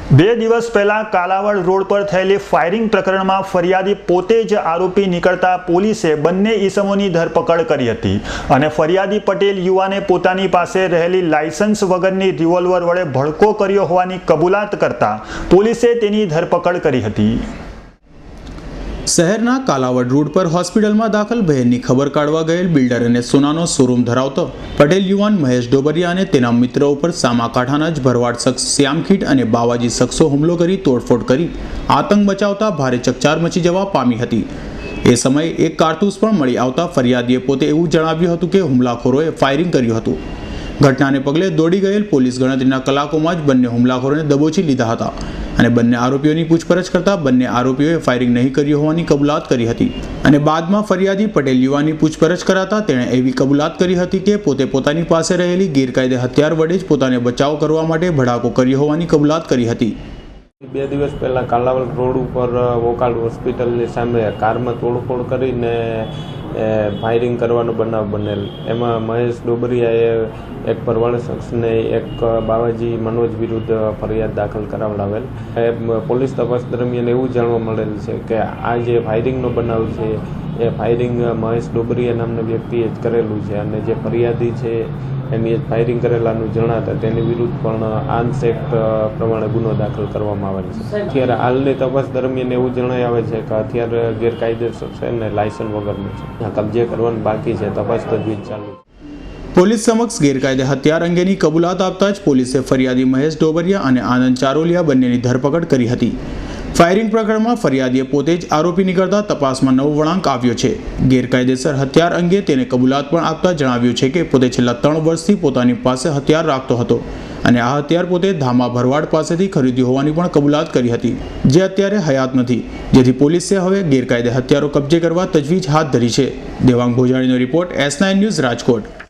2 દિવસ પહેલા કાલાવડ રોડ પર થયેલી ફાયરિંગ પ્રકરણમાં ફરિયાદી પોતે જ આરોપી નીકળતા પોલીસે બંને ઈસમોની ધરપકડ કરી હતી અને ફરિયાદી પટેલ યુવાને પોતાની પાસે રહેલી લાયસન્સ વગરની રિવોલ્વર વડે ભડકો કર્યો હોવાની કબૂલાત કરતા પોલીસે તેની ધરપકડ કરી હતી। શહેરના કાલાવડ રોડ પર હોસ્પિટલમાં દાખલ બહેનની ખબર કાઢવા ગયેલ બિલ્ડર અને સોનાનો શોરૂમ ધરાવતો પટેલ યુવાન મહેશ ડોબરિયા અને તેના મિત્રો ઉપર સામાકાંઠાના જ ભરવાડ શખ્સ શ્યામખીટ અને બાવાજી શખ્સો હુમલો કરી તોડફોડ કરી આતંક મચાવતા ભારે ચકચાર મચી જવા પામી હતી। એ સમયે એક કારતૂસ પણ મળી આવતા ફરિયાદીએ પોતે એવું જણાવ્યું હતું કે હુમલાખોરોએ ફાયરિંગ કર્યું હતું। ઘટનાને પગલે દોડી ગયેલ પોલીસ ગણતરીના કલાકોમાં જ બંને હુમલાખોરોને દબોચી લીધા હતા અને બંને આરોપીઓની પૂછપરછ કરતા બંને આરોપીઓએ ફાયરિંગ નહીં કર્યું હોવાની કબૂલાત કરી હતી અને બાદમાં ફરિયાદી પટેલ યુવાનની પૂછપરછ કરાતા તેણે એવી કબૂલાત કરી હતી કે પોતે પોતાની પાસે રહેલી ગેરકાયદે હથિયાર વડે જ પોતાને બચાવ કરવા માટે ભડાકો કર્યો હોવાની કબૂલાત કરી હતી। 2 દિવસ પહેલા કાલાવડ રોડ ઉપર વોકાળ હોસ્પિટલની સામે કારમાં તોડફોડ કરીને ફાયરિંગ કરવાનો બનાવ બનેલ। એમાં મહેશ ડોબરિયાએ એક પરવાણ શખ્સને એક બાવાજી મનોજ વિરુદ્ધ ફરિયાદ દાખલ કરાવડાવેલ। પોલીસ તપાસ દરમિયાન એવું જાણવા મળેલ છે કે આ જે ફાયરિંગનો બનાવ છે એ ફાયરિંગ મહેશ ડોબરિયા નામના વ્યક્તિએ જ કરેલું છે અને જે ફરિયાદી છે એની ફાયરિંગ કરેલાનું જણાતા તેની વિરુદ્ધ પણ આર્મ્સ એક્ટ પ્રમાણે ગુનો દાખલ કરવામાં આવેલ છે। અત્યારે હાલની તપાસ દરમિયાન એવું જણાઈ આવે છે કે અત્યારે ગેરકાયદેસર છે ને લાયસન્સ વગરનું છે, કબજે કરવાનું બાકી છે, તપાસ તજવીજ ચાલુ છે। પોલીસ સમક્ષ ગેરકાયદે હથિયાર અંગેની કબૂલાત આપતા જ પોલીસે ફરિયાદી મહેશ ડોબરિયા અને આનંદ ચારોલિયા બંનેની ધરપકડ કરી હતી। ફાયરિંગ પ્રકરણમાં ફરિયાદીએ પોતે જ આરોપી નીકળતા તપાસમાં નવો વળાંક આવ્યો છે। ગેરકાયદેસર હથિયાર અંગે તેને કબૂલાત પણ આપતા જણાવ્યું છે કે પોતે છેલ્લા 3 વર્ષથી પોતાની પાસે હથિયાર રાખતો હતો અને આ હથિયાર પોતે ધામા ભરવાડ પાસેથી ખરીદ્યું હોવાની પણ કબૂલાત કરી હતી, જે અત્યારે હયાત નથી, જેથી પોલીસે હવે ગેરકાયદે હથિયારો કબજે કરવા તજવીજ હાથ ધરી છે। દેવાંગ ભોજાણીનો રિપોર્ટ S9 ન્યૂઝ રાજકોટ।